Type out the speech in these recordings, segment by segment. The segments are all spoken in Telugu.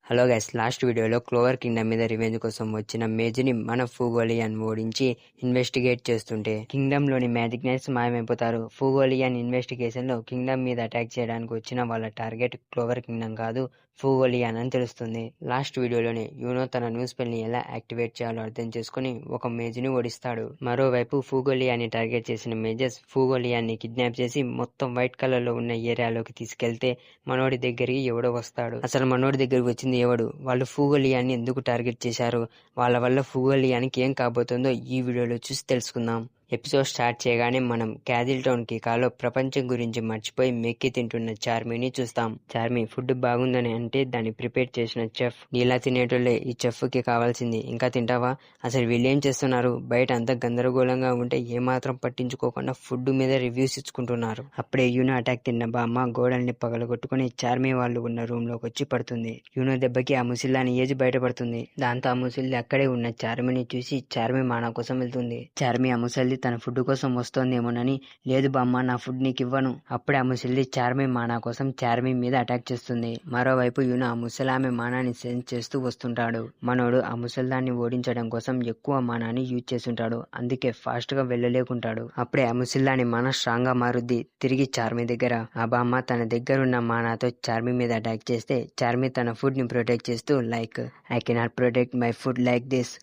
హలో గైస్, లాస్ట్ వీడియోలో క్లోవర్ కింగ్డమ్ మీద రివెంజ్ కోసం వచ్చిన మేజ్ని మన ఫూగోలియన్ ఓడించి ఇన్వెస్టిగేట్ చేస్తుంటే కింగ్డమ్ లోని మ్యాజిక్ నైట్స్ మాయమైపోతారు. ఫూగోలియన్ ఇన్వెస్టిగేషన్ లో కింగ్డమ్ మీద అటాక్ చేయడానికి వచ్చిన వాళ్ళ టార్గెట్ క్లోవర్ కింగ్డమ్ కాదు, ఫూగోలియన్ అని తెలుస్తుంది. లాస్ట్ వీడియోలోనే యూనో తన న్యూస్ స్పెల్ ని ఎలా యాక్టివేట్ చేయాలో అర్థం చేసుకుని ఒక మేజ్ ని ఓడిస్తాడు. మరోవైపు ఫూగోలియన్ ని టార్గెట్ చేసిన మేజెస్ ఫూగోలియన్ ని కిడ్నాప్ చేసి మొత్తం వైట్ కలర్ లో ఉన్న ఏరియాలోకి తీసుకెళ్తే మనోడి దగ్గరికి ఎవడో వస్తాడు. అసలు మనోడి దగ్గరికి వచ్చింది ఎవడు, వాళ్ళు ఫూగోలియాన్ని ఎందుకు టార్గెట్ చేశారు, వాళ్ళ వల్ల ఫూగోలియానికి ఏం కాబోతుందో ఈ వీడియోలో చూసి తెలుసుకుందాం. ఎపిసోడ్ స్టార్ట్ చేయగానే మనం క్యాజిల్ టౌన్ కి కాలో ప్రపంచం గురించి మర్చిపోయి మెక్కి తింటున్న చార్మీని చూస్తాం. చార్మీ ఫుడ్ బాగుందని అంటే దాన్ని ప్రిపేర్ చేసిన చెఫ్, నీలా తినేటోళ్లే ఈ చెఫ్ కి కావాల్సింది, ఇంకా తింటావా, అసలు వీళ్ళేం చేస్తున్నారు, బయట అంతా గందరగోళంగా ఉంటే ఏమాత్రం పట్టించుకోకుండా ఫుడ్ మీద రివ్యూస్ ఇచ్చుకుంటున్నారు. అప్పుడే యూనో అటాక్ తిన్న బామ్మ గోడల్ని పగలగొట్టుకుని చార్మీ వాళ్ళు ఉన్న రూమ్ లోకి వచ్చి పడుతుంది. యూనో దెబ్బకి ఆ ముసిల్లాని ఏజ్ బయటపడుతుంది. దాంతో ఆ ముసిల్లి అక్కడే ఉన్న చార్మీని చూసి చార్మీ మానా కోసం వెళ్తుంది. చార్మీ ఆ ముసల్ది తన ఫుడ్ కోసం వస్తోందేమోనని, లేదు బామ్మ నా ఫుడ్ నీకు ఇవ్వను. అప్పుడే ఆ ముసలి చార్మీ మానా కోసం చార్మీ మీద అటాక్ చేస్తుంది. మరోవైపు యూనో ఆ ముసలామె మానాన్ని సెన్స్ చేస్తూ వస్తుంటాడు. మనోడు ఆ ముసల్దాన్ని ఓడించడం కోసం ఎక్కువ మానాన్ని యూజ్ చేస్తుంటాడు, అందుకే ఫాస్ట్ గా వెళ్ళలేకుంటాడు. అప్పుడే ఆ ముసల్దాని మానా స్ట్రాంగ్ గా మారుద్ది. తిరిగి చార్మీ దగ్గర ఆ బామ్మ తన దగ్గరున్న మానాతో చార్మీ మీద అటాక్ చేస్తే చార్మీ తన ఫుడ్ ని ప్రొటెక్ట్ చేస్తూ like I cannot protect my food like this,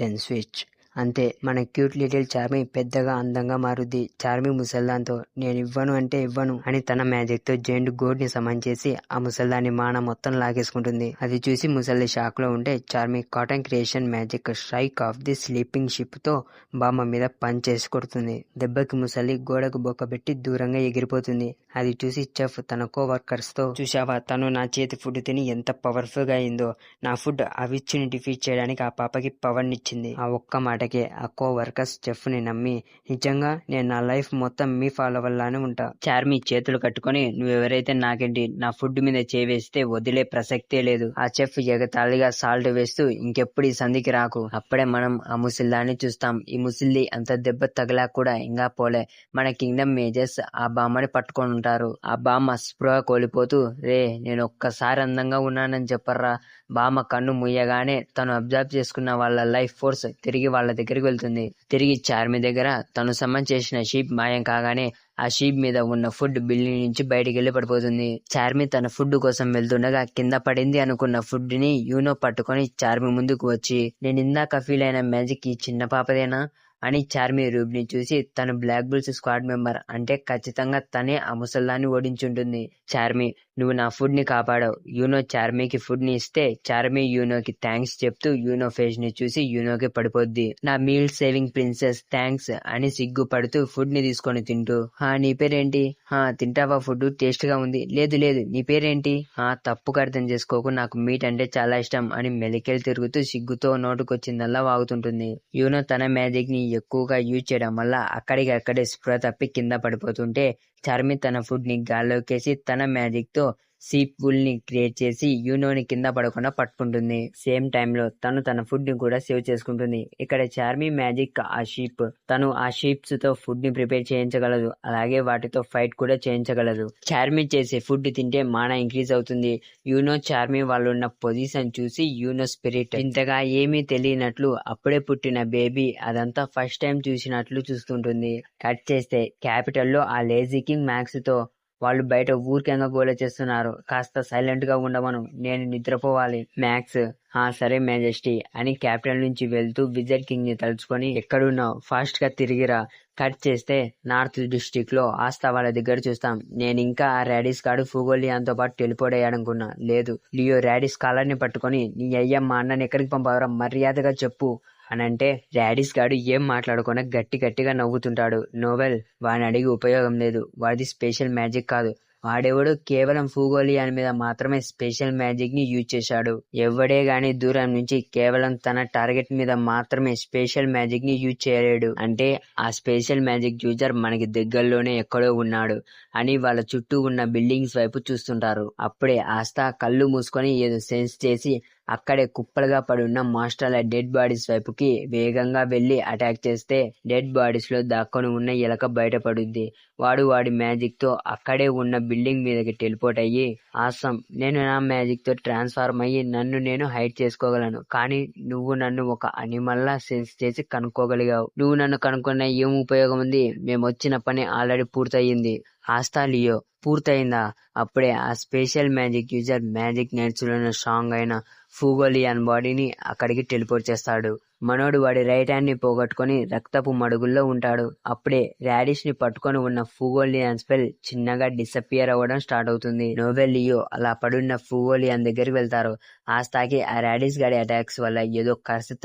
then switch. అంతే, మన క్యూట్ లిటిల్ చార్మీ పెద్దగా అందంగా మారుద్ది. చార్మీ ముసల్దాన్తో నేను ఇవ్వను అంటే ఇవ్వను అని తన మ్యాజిక్ తో జైంట్ గోడ్ ని సమన్ చేసి ఆ ముసల్దాన్ని మాన మొత్తం లాగేసుకుంటుంది. అది చూసి ముసల్ది షాక్ లో ఉంటే Charmme cotton creation magic strike off the sleeping ship తో బామ్మ మీద పంచ్ చేసి కొడుతుంది. దెబ్బకి ముసలి గోడకు బొక్కబెట్టి దూరంగా ఎగిరిపోతుంది. అది చూసి చెఫ్ తన కో వర్కర్స్ తో, చూశావా తను నా చేతి ఫుడ్ తిని ఎంత పవర్ఫుల్ గా అయిందో, నా ఫుడ్ ఆ విచ్ ని డిఫీట్ చేయడానికి ఆ పాపకి పవర్ నిచ్చింది. ఆ ఒక్క మాట ఆ కో వర్కర్స్ చెఫ్ ని నమ్మి, నిజంగా నేను నా లైఫ్ మొత్తం మీ ఫాలోవర్ లానే ఉంటా. చార్మీ చేతులు కట్టుకొని, నువ్వెవరైతే నాకేంటి, నా ఫుడ్ మీద చేవేస్తే వదిలే ప్రసక్తే లేదు. ఆ చెఫ్ ఎగతాళిగా సాల్ట్ వేస్తూ, ఇంకెప్పుడు ఈ సంధికి రాకు. అప్పుడే మనం ఆ ముసిల్దాన్ని చూస్తాం. ఈ ముసిల్ది అంత దెబ్బ తగలా కూడా ఇంకా పోలే. మన కింగ్డమ్ మేజర్స్ ఆ బామ్మని పట్టుకొని ఉంటారు. ఆ బామ్మ స్పృహ కోల్పోతూ, రే నేను ఒక్కసారి అందంగా ఉన్నానని చెప్పర్రా. బామ్మ కన్ను ముయ్యగానే తను అబ్జర్వ్ చేసుకున్న వాళ్ళ లైఫ్ ఫోర్స్ తిరిగి వాళ్ళ దగ్గరికి వెళ్తుంది. తిరిగి చార్మీ దగ్గర తను సమన్ చేసిన షీప్ మాయం కాగానే ఆ షీప్ మీద ఉన్న ఫుడ్ బిల్డింగ్ నుంచి బయటికి వెళ్లి పడిపోతుంది. చార్మీ తన ఫుడ్ కోసం వెళ్తుండగా కింద పడింది అనుకున్న ఫుడ్ ని యూనో పట్టుకొని చార్మీ ముందుకు వచ్చి, నేను ఇందాక ఫీల్ అయిన మ్యాజిక్ ఈ చిన్న పాపదేనా అని చార్మీ రూబ్ ని చూసి, తను బ్లాక్ బుల్స్ స్క్వాడ్ మెంబర్ అంటే ఖచ్చితంగా తనే ఆ ముసల్దాన్ని ఓడించుంటుంది. చార్మీ, నువ్వు నా ఫుడ్ ని కాపాడావు. యూనో చార్మీకి ఫుడ్ ని ఇస్తే చార్మీ యూనోకి థ్యాంక్స్ చెప్తూ యూనో ఫేస్ ని చూసి యూనోకి పడిపోద్ది. నా మీల్ సేవింగ్ ప్రిన్సెస్ థ్యాంక్స్ అని సిగ్గుపడుతూ ఫుడ్ ని తీసుకొని తింటూ, నీ పేరేంటి, తింటావా, ఫుడ్ టేస్ట్ గా ఉంది, లేదు లేదు నీ పేరేంటి, తప్పుగా అర్థం చేసుకోకు, నాకు మీట్ అంటే చాలా ఇష్టం అని మెలికెళ్ళి తిరుగుతూ సిగ్గుతో నోటుకొచ్చిందల్లా వాగుతుంటుంది. యూనో తన మ్యాజిక్ ని ఎక్కువగా యూజ్ చేయడం వల్ల అక్కడికక్కడే స్పృహ తప్పి కింద పడిపోతుంటే చార్మీ తన ఫుడ్ ని గాల్లోకేసి తన మ్యాజిక్ తో సీప్ బుల్ ని క్రియేట్ చేసి యూనోని కింద పడకుండా పట్టుకుంటుంది. సేమ్ టైమ్ లో తను తన ఫుడ్ ని కూడా సేవ్ చేసుకుంటుంది. ఇక్కడ చార్మీ మ్యాజిక్ ఆ షీప్, తను ఆ షీప్స్ తో ఫుడ్ ని ప్రిపేర్ చేయించగలదు, అలాగే వాటితో ఫైట్ కూడా చేయించగలదు. చార్మీ చేసే ఫుడ్ తింటే మానా ఇంక్రీజ్ అవుతుంది. యూనో చార్మీ వాళ్ళున్న పొజిషన్ చూసి యూనో స్పిరిట్ ఇంతగా ఏమీ తెలియనట్లు అప్పుడే పుట్టిన బేబీ అదంతా ఫస్ట్ టైం చూసినట్లు చూస్తుంటుంది. కట్ చేస్తే క్యాపిటల్ లో ఆ లేజీ కింగ్ మ్యాక్స్ తో వాళ్ళు బయట ఊరికంగా గోల చేస్తున్నారు. కాస్త సైలెంట్ గా ఉండమను, నేను నిద్రపోవాలి. మ్యాక్స్, సరే మేజెస్టీ అని క్యాపిటల్ నుంచి వెళ్తూ విజయ్ కింగ్ ని తలుచుకొని, ఎక్కడున్నావు, ఫాస్ట్ గా తిరిగిరా. కట్ చేస్తే నార్త్ డిస్ట్రిక్ట్ లో ఆస్తా వాళ్ళ దగ్గర చూస్తాం. నేను ఇంకా ఆ రాడిస్ గాడు ఫూగోలియాన్ తో పాటు వెళ్ళిపోయాడనుకున్నా, లేదు. లియో రాడిస్ కాలర్ ని పట్టుకొని, నీ అయ్య మా అన్నని ఎక్కడికి పంపావరా, మర్యాదగా చెప్పు అనంటే రాడిస్ గాడు ఏం మాట్లాడకుండా గట్టిగా నవ్వుతుంటాడు. నోవెల్, వాడిని అడిగి ఉపయోగం లేదు, వాడిది స్పెషల్ మ్యాజిక్ కాదు, వాడెవడు కేవలం ఫూగోలియాన్ మీద మాత్రమే స్పెషల్ మ్యాజిక్ ని యూజ్ చేశాడు. ఎవడే గాని దూరం నుంచి కేవలం తన టార్గెట్ మీద మాత్రమే స్పెషల్ మ్యాజిక్ ని యూజ్ చేయలేడు. అంటే ఆ స్పెషల్ మ్యాజిక్ యూజర్ మనకి దగ్గరలోనే ఎక్కడో ఉన్నాడు అని వాళ్ళ చుట్టూ ఉన్న బిల్డింగ్స్ వైపు చూస్తుంటారు. అప్పుడే ఆస్తా కళ్ళు మూసుకొని ఏదో సెన్స్ చేసి, అక్కడే కుప్పలుగా పడున్న మాస్టర్ల డెడ్ బాడీస్ వైపుకి వేగంగా వెళ్లి అటాక్ చేస్తే డెడ్ బాడీస్ లో దాక్కొని ఉన్న ఎలక బయటపడుద్ది. వాడి మ్యాజిక్ తో అక్కడే ఉన్న బిల్డింగ్ మీదకి టెలిపోర్ట్ అయ్యి, ఆసం, నేను నా మ్యాజిక్ తో ట్రాన్స్ఫార్మ్ అయ్యి నన్ను నేను హైడ్ చేసుకోగలను, కానీ నువ్వు నన్ను ఒక అనిమల్ లా సెన్స్ చేసి కనుక్కోగలిగావు. నువ్వు నన్ను కనుక్కున్న ఏం ఉపయోగం ఉంది? మేము వచ్చిన పని ఆల్రెడీ పూర్తయింది. ఆస్తా లియో, పూర్తయిందా? అప్పుడే ఆ special magic user magic nights లోనే స్ట్రాంగ్ అయిన ఫూగోలియాన్ బాడీని అక్కడికి టెలిపోర్ట్ చేస్తాడు. మనోడు వాడి రైట్ హ్యాండ్ ని పోగొట్టుకుని రక్తపు మడుగుల్లో ఉంటాడు. అప్పుడే రాడిష్ ని పట్టుకొని ఉన్న ఫూగోలియాన్ స్పెల్ చిన్నగా డిసపియర్ అవ్వడం స్టార్ట్ అవుతుంది. నోవెల్, లియో అలా పడున్న ఫూగోలియాన్ దగ్గరికి వెళ్తారు. ఆస్తాకి ఆ రాడిష్ గాడి అటాక్స్ వల్ల ఏదో కర్సు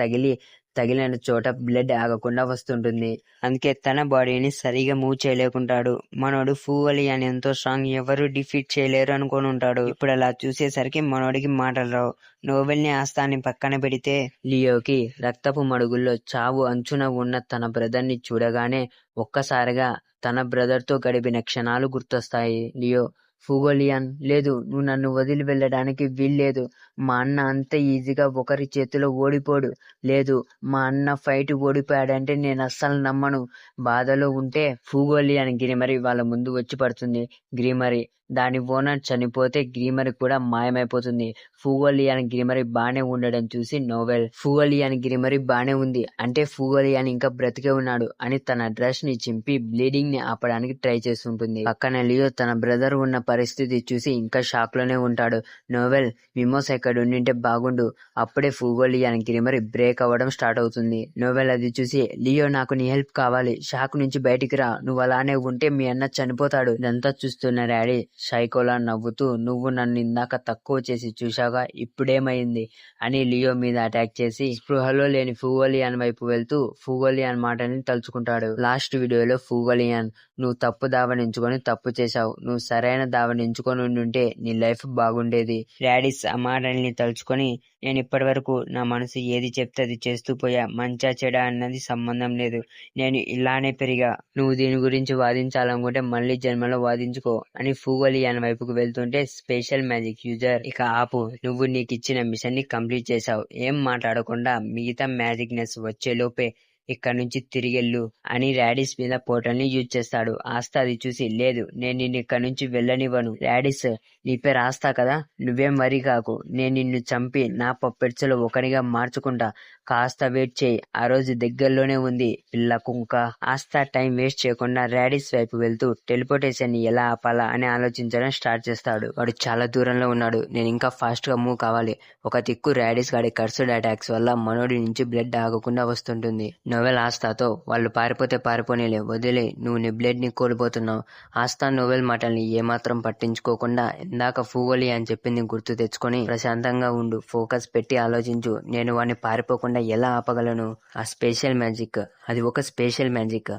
తగిలిన చోట బ్లడ్ ఆగకుండా వస్తుంటుంది. అందుకే తన బాడీని సరిగా మూవ్ చేయలేకుంటాడు. మనోడు ఫూగోలియాన్ ఎంతో స్ట్రాంగ్, ఎవరు డిఫీట్ చేయలేరు అనుకొని ఉంటాడు. ఇప్పుడు అలా చూసేసరికి మనోడికి మాటలు రావు. నోవెల్ ని ఆస్తాని పక్కన పెడితే లియోకి రక్తపు మడుగుల్లో చావు అంచున ఉన్న తన బ్రదర్ ని చూడగానే ఒక్కసారిగా తన బ్రదర్ తో గడిపిన క్షణాలు గుర్తొస్తాయి. లియో, ఫూగోలియాన్, లేదు, నువ్వు నన్ను వదిలి వెళ్ళడానికి వీల్లేదు. మా అన్న అంత ఈజీగా ఒకరి చేతిలో ఓడిపోడు. లేదు, మా అన్న ఫైట్ ఓడిపోయాడంటే నేను అస్సలు నమ్మను. బాధలో ఉంటే ఫూగోలియాన్ గ్రీమరీ వాళ్ళ ముందు వచ్చి పడుతుంది. గ్రీమరీ, దాని ఓనర్ చనిపోతే గ్రీమరీ కూడా మాయమైపోతుంది. ఫూగోలియాన్ గ్రీమరీ బానే ఉండడం చూసి నోవెల్, ఫూగోలియాన్ గ్రీమరీ బానే ఉంది అంటే ఫూగోలియాన్ ఇంకా బ్రతికే ఉన్నాడు అని తన డ్రెస్ ని చింపి బ్లీడింగ్ ని ఆపడానికి ట్రై చేస్తుంటుంది. పక్కన లియో తన బ్రదర్ ఉన్న పరిస్థితి చూసి ఇంకా షాక్ లోనే ఉంటాడు. నోవెల్, మిమోస్ ఎక్కడ ఉండింటే బాగుండు. అప్పుడే ఫూగోలియాన్ గ్రీమరీ బ్రేక్ అవ్వడం స్టార్ట్ అవుతుంది. నోవెల్ అది చూసి, లియో, నాకు నీ హెల్ప్ కావాలి. షాక్ నుంచి బయటికి రా. నువ్వు అలానే ఉంటే మీ అన్న చనిపోతాడు. ఇదంతా చూస్తున్న డాడీ సైకోలా నవ్వుతూ, నువ్వు నన్ను ఇందాక తక్కువ చేసి చూశావుగా, ఇప్పుడేమైంది అని లియో మీద అటాక్ చేసి స్పృహలో లేని ఫూగోలియాన్ వైపు వెళ్తూ ఫూగోలియాన్ మాటల్ని తలుచుకుంటాడు. లాస్ట్ వీడియోలో ఫూగోలియాన్, నువ్వు తప్పు దావనించుకొని తప్పు చేశావు. నువ్వు సరైన దావనించుకొని ఉండుంటే నీ లైఫ్ బాగుండేది. రాడిస్ ఆ మాటల్ని తలుచుకొని, నేను ఇప్పటి వరకు నా మనసు ఏది చెప్తే అది చేస్తూ పోయా. మంచా చెడా అన్నది సంబంధం లేదు. నేను ఇలానే పెరిగా. నువ్వు దీని గురించి వాదించాలనుకుంటే మళ్ళీ జన్మలో వాదించుకో అని ఫూగోలియాన్ వైపుకు వెళ్తుంటే స్పెషల్ మ్యాజిక్ యూజర్, ఇక ఆపు, నువ్వు నీకిచ్చిన మిషన్ ని కంప్లీట్ చేశావు. ఏం మాట్లాడకుండా మిగతా మ్యాజిక్ నెస్ వచ్చే లోపే ఇక్కడ నుంచి తిరిగెళ్ళు అని రాడిస్ మీద పోర్టల్ ని యూజ్ చేస్తాడు. ఆస్తా అది చూసి, లేదు, నేను నిన్ను ఇక్కడ నుంచి వెళ్ళనివ్వను. రాడిస్, నీ పేరు ఆస్తా కదా, నువ్వేం వరీ కాకు. నేను నిన్ను చంపి నా పప్పెట్స్ లో ఒకరిగా మార్చుకుంటా. కాస్త వెయిట్ చేయి, ఆ రోజు దగ్గరలోనే ఉంది, పిల్ల కుంక. ఆస్తా టైం వేస్ట్ చేయకుండా రాడిస్ వైపు వెళ్తూ టెలిపోర్టేషన్ ని ఎలా ఆపాలా అని ఆలోచించడం స్టార్ట్ చేస్తాడు. వాడు చాలా దూరంలో ఉన్నాడు. నేను ఇంకా ఫాస్ట్ గా మూవ్ కావాలి. ఒక దిక్కు రాడిస్ గాడి కర్సుడ్ అటాక్స్ వల్ల మనోడి నుంచి బ్లడ్ ఆగకుండా వస్తుంటుంది. నోవెల్ ఆస్తాతో, వాళ్ళు పారిపోతే పారిపోనేలే, వదిలే, నువ్వు నీ బ్లడ్ ని కోల్పోతున్నావు. ఆస్తా నోవెల్ మాటల్ని ఏమాత్రం పట్టించుకోకుండా ఇందాక ఫూగోలియాన్ అని చెప్పింది గుర్తు తెచ్చుకొని ప్రశాంతంగా ఉండు, ఫోకస్ పెట్టి ఆలోచించు. నేను వాడిని పారిపోకుండా ఎలా ఆపగలను? ఆ స్పెషల్ మ్యాజిక్, అది ఒక స్పెషల్ మ్యాజిక్.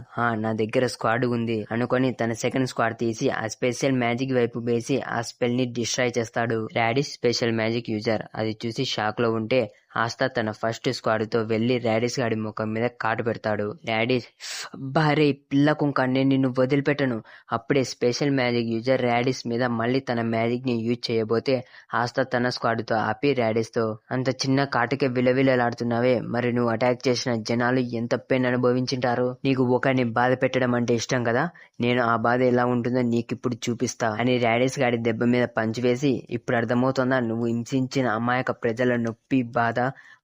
నా దగ్గర స్క్వాడ్ ఉంది అనుకొని తన సెకండ్ స్క్వాడ్ తీసి ఆ స్పెషల్ మ్యాజిక్ వైపు వేసి ఆ స్పెల్ ని డిస్ట్రాయ్ చేస్తాడు. రాడిస్ స్పెషల్ మ్యాజిక్ యూజర్ అది చూసి షాక్ లో ఉంటే ఆస్తా తన ఫస్ట్ స్క్వాడ్ తో వెళ్లి రాడిస్ గాడి ముఖం మీద కాటు పెడతాడు. రాడిస్, భారీ పిల్ల కుంక, నేను నిన్ను వదిలిపెట్టను. అప్పుడే స్పెషల్ మ్యాజిక్ యూజర్ రాడిస్ మీద మళ్ళీ తన మ్యాజిక్ ని యూజ్ చేయబోతే ఆస్తా తన స్క్వాడ్ తో ఆపి రాడిస్ తో, అంత చిన్న కాటుకే విలవిలలాడుతున్నావే, మరి నువ్వు అటాక్ చేసిన జనాలు ఎంత పెయిన్ అనుభవించింటారు? నీకు ఒకరిని బాధ పెట్టడం అంటే ఇష్టం కదా, నేను ఆ బాధ ఎలా ఉంటుందో నీకిప్పుడు చూపిస్తా అని రాడిస్ గాడి దెబ్బ మీద పంచి వేసి, ఇప్పుడు అర్థమవుతుందా నువ్వు హింసించిన అమాయక ప్రజల నొప్పి బాధ?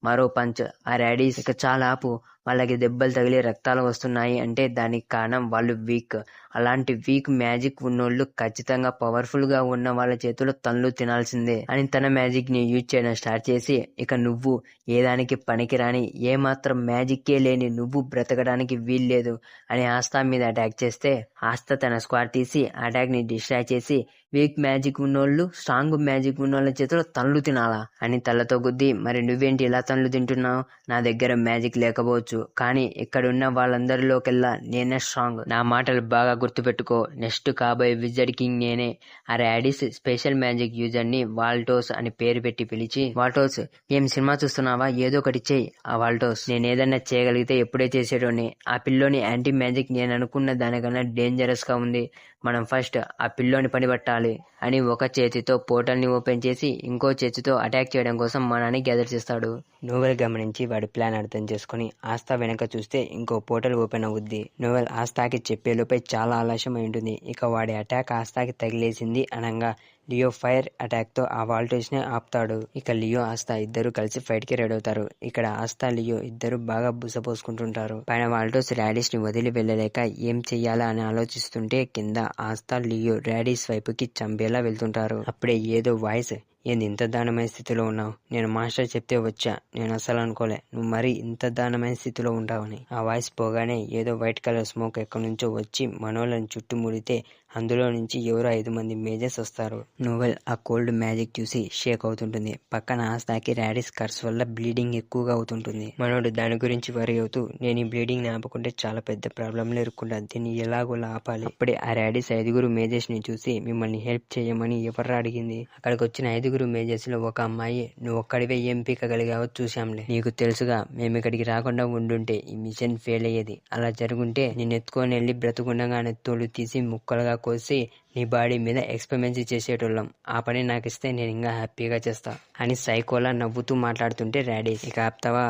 మరో పంచ్. ఆ రాడిస్, ఇక చాలా ఆపు, వాళ్ళకి దెబ్బలు తగిలి రక్తాలు వస్తున్నాయి అంటే దానికి కారణం వాళ్ళు వీక్. అలాంటి వీక్ మ్యాజిక్ ఉన్నోళ్ళు ఖచ్చితంగా పవర్ఫుల్ గా ఉన్న వాళ్ళ చేతిలో తన్నులు తినాల్సిందే అని తన మ్యాజిక్ ని యూజ్ చేయడం స్టార్ట్ చేసి, ఇక నువ్వు ఏదానికి పనికిరాని, ఏమాత్రం మ్యాజిక్కే లేని నువ్వు బ్రతకడానికి వీల్లేదు అని ఆస్తా మీద అటాక్ చేస్తే ఆస్తా తన స్క్వాడ్ తీసి అటాక్ ని డిస్ట్రాయ్ చేసి, వీక్ మ్యాజిక్ ఉన్నోళ్ళు స్ట్రాంగ్ మ్యాజిక్ ఉన్నోళ్ళ చేతిలో తన్నులు తినాలా అని తలతో గుద్ది, మరి నువ్వేంటి ఇలా తన్నులు తింటున్నావు? నా దగ్గర మ్యాజిక్ లేకపోవచ్చు, కానీ ఇక్కడున్న వాళ్ళందరిలోకెల్లా నేనే స్ట్రాంగ్. నా మాటలు బాగా గుర్తుపెట్టుకో. నెక్స్ట్ కాబోయే విజర్డ్ కింగ్ నేనే. ఆ రాడిస్ స్పెషల్ మ్యాజిక్ యూజర్ ని వాల్టోస్ అని పేరు పెట్టి పిలిచి, వాల్టోస్, ఏం సినిమా చూస్తున్నావా? ఏదో ఒకటి చెయ్యి. ఆ వాల్టోస్, నేనేదన్నా చేయగలిగితే ఎప్పుడే చేసేటోని. ఆ పిల్లోని యాంటీ మ్యాజిక్ నేను అనుకున్న దానికన్నా డేంజరస్ గా ఉంది. మనం ఫస్ట్ ఆ పిల్లోని పని పట్టాలి. అని ఒక చేతితో పోర్టల్ ని ఓపెన్ చేసి ఇంకో చేతితో అటాక్ చేయడం కోసం మనాని గ్యాదర్ చేస్తాడు. నోవెల్ గమనించి వాడి ప్లాన్ అర్థం చేసుకుని ఆస్థా వెనక చూస్తే ఇంకో పోర్టల్ ఓపెన్ అవుద్ది. నోవెల్ ఆస్థాకి చెప్పేలోపే చాలా ఆలస్యం అయి ఉంటుంది. ఇక వాడి అటాక్ ఆస్థాకి తగిలేసింది అనంగా లియో ఫైర్ అటాక్ తో ఆ వాల్టేజ్ ని ఆపుతాడు. ఇక లియో ఆస్థా ఇద్దరు కలిసి ఫైట్ కి రెడీ అవుతారు. ఇక్కడ ఆస్థా లియో ఇద్దరు బాగా బుసపోసుకుంటుంటారు. పైన వాల్టోస్ రాడిస్ ని వదిలి వెళ్ళలేక ఏం చెయ్యాలా అని ఆలోచిస్తుంటే కింద ఆస్థా లియో రాడిస్ వైపుకి చంపేలా వెళ్తుంటారు. అప్పుడే ఏదో వాయిస్, ఏంది ఇంత దారుణమైన స్థితిలో ఉన్నావు? నేను మాస్టర్ చెప్తే వచ్చా, నేను అసలు అనుకోలే నువ్వు మరీ ఇంత దారుణమైన స్థితిలో ఉంటావని. ఆ వాయిస్ పోగానే ఏదో వైట్ కలర్ స్మోక్ ఎక్కడి నుంచో వచ్చి మనోళ్ళని చుట్టుముడితే అందులో నుంచి ఎవరో 5 మంది మేజర్స్ వస్తారు. నోవెల్ ఆ కోల్డ్ మ్యాజిక్ చూసి షేక్ అవుతుంటుంది. పక్కన ఆస్థాకి రాడిస్ కర్స్ వల్ల బ్లీడింగ్ ఎక్కువగా అవుతుంటుంది. మనోడు దాని గురించి వరి అవుతూ, నేను ఈ బ్లీడింగ్ ని ఆపకుంటే చాలా పెద్ద ప్రాబ్లంలో ఇరుక్కుంటా, దీన్ని ఎలాగోలా ఆపాలి. అప్పుడే ఆ రాడిస్ 5 మేజర్స్ ని చూసి మిమ్మల్ని హెల్ప్ చేయమని ఎవర్రా అడిగింది? అక్కడికి వచ్చిన 5 మేజర్స్ లో ఒక అమ్మాయి, నువ్వు ఒక్కడివే ఏం పీకగలిగావో చూశాంలే, నీకు తెలుసుగా మేము ఇక్కడికి రాకుండా ఉండుంటే ఈ మిషన్ ఫెయిల్ అయ్యేది. అలా జరుగుంటే నేను ఎత్తుకొని వెళ్ళి బ్రతుకుండగానే తోలు తీసి ముక్కలుగా కోసి నీ బాడీ మీద ఎక్స్పెరిమెంట్స్ చేసేటోళ్ళం. ఆ పని నాకు ఇస్తే నేను ఇంకా హ్యాపీగా చేస్తా అని సైకోలా నవ్వుతూ మాట్లాడుతుంటే రాడిస్, ఇక ఆప్తావా?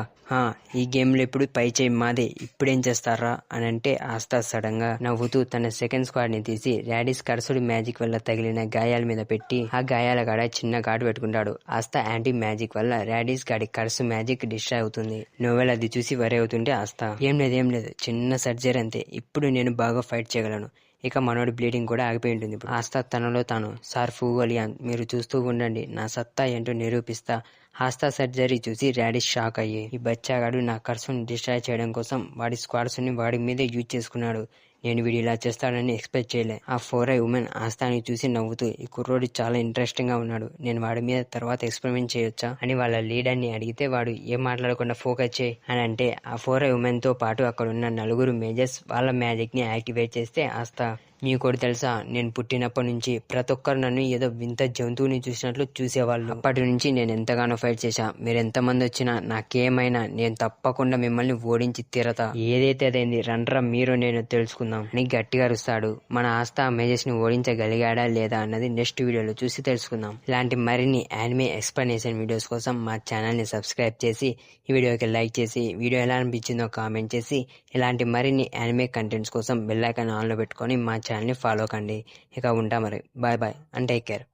ఈ గేమ్లో ఇప్పుడు పై చేయి మాదే, ఇప్పుడేం చేస్తారా అని అంటే ఆస్థా సడన్ గా నవ్వుతూ తన సెకండ్ స్క్వాడ్ ని తీసి రాడిస్ కర్సుడి మ్యాజిక్ వల్ల తగిలిన గాయాల మీద పెట్టి ఆ గాయాల కాడ చిన్న ఘాటు పెట్టుకుంటాడు. ఆస్థా యాంటీ మ్యాజిక్ వల్ల రాడిస్ గాడి కర్సు మ్యాజిక్ డిస్ట్రాయ్ అవుతుంది. నోవెల్ అది చూసి వరి అవుతుంటే ఆస్థా, ఏం లేదు చిన్న సర్జరీ అంతే, ఇప్పుడు నేను బాగా ఫైట్ చేయగలను. ఇక మనోడి బ్లీడింగ్ కూడా ఆగిపోయి ఉంటుంది. ఇప్పుడు ఆస్థా తనలో తాను, సార్ ఫూగోలియాన్ మీరు చూస్తూ ఉండండి, నా సత్తా ఏంటో నిరూపిస్తా. ఆస్థా సర్జరీ చూసి రాడిస్ షాక్ అయ్యి, ఈ బచ్చాగాడు నా కర్సుని డిస్ట్రాయ్ చేయడం కోసం వాడి స్క్వాడ్స్ ని వాడి మీదే యూజ్ చేసుకున్నాడు, నేను వీడు ఇలా చేస్తాడని ఎక్స్పెక్ట్ చేయలే. ఆ 4 ఉమెన్ ఆస్థాని చూసి నవ్వుతూ, ఈ కుర్రోడు చాలా ఇంట్రెస్టింగ్ గా ఉన్నాడు, నేను వాడి మీద తర్వాత ఎక్స్పెరిమెంట్ చేయొచ్చా అని వాళ్ళ లీడర్ ని అడిగితే వాడు ఏం మాట్లాడకుండా ఫోకస్ చేయి అని అంటే ఆ 4 ఉమెన్ తో పాటు అక్కడ ఉన్న 4 మేజర్స్ వాళ్ళ మ్యాజిక్ ని యాక్టివేట్ చేస్తే ఆస్థా, మీకోటి తెలుసా, నేను పుట్టినప్పటి నుంచి ప్రతి ఒక్కరు నన్ను ఏదో వింత జంతువుని చూసినట్లు చూసేవాళ్ళు. అప్పటి నుంచి నేను ఎంతగానో ఫైట్ చేశా, మీరు ఎంతమంది వచ్చినా నాకేమైనా నేను తప్పకుండా మిమ్మల్ని ఓడించి తీరతా, ఏదైతే అదేంది రండ్రా మీరు నేను తెలుసుకుందాం అని గట్టిగా అరుస్తాడు. మన ఆస్థా మేజర్స్ ని ఓడించగలిగాడా లేదా అన్నది నెక్స్ట్ వీడియోలో చూసి తెలుసుకుందాం. ఇలాంటి మరిన్ని యానిమే ఎక్స్ప్లెనేషన్ వీడియోస్ కోసం మా ఛానల్ ని సబ్స్క్రైబ్ చేసి ఈ వీడియోకి లైక్ చేసి వీడియో ఎలా అనిపించిందో కామెంట్ చేసి ఇలాంటి మరిన్ని యానిమే కంటెంట్స్ కోసం బెల్ ఐకాన్ ఆన్ లో పెట్టుకొని మా ఛానల్ ని ఫాలో కండి. ఇక ఉంటా మరి, బాయ్ అండ్ టేక్ కేర్.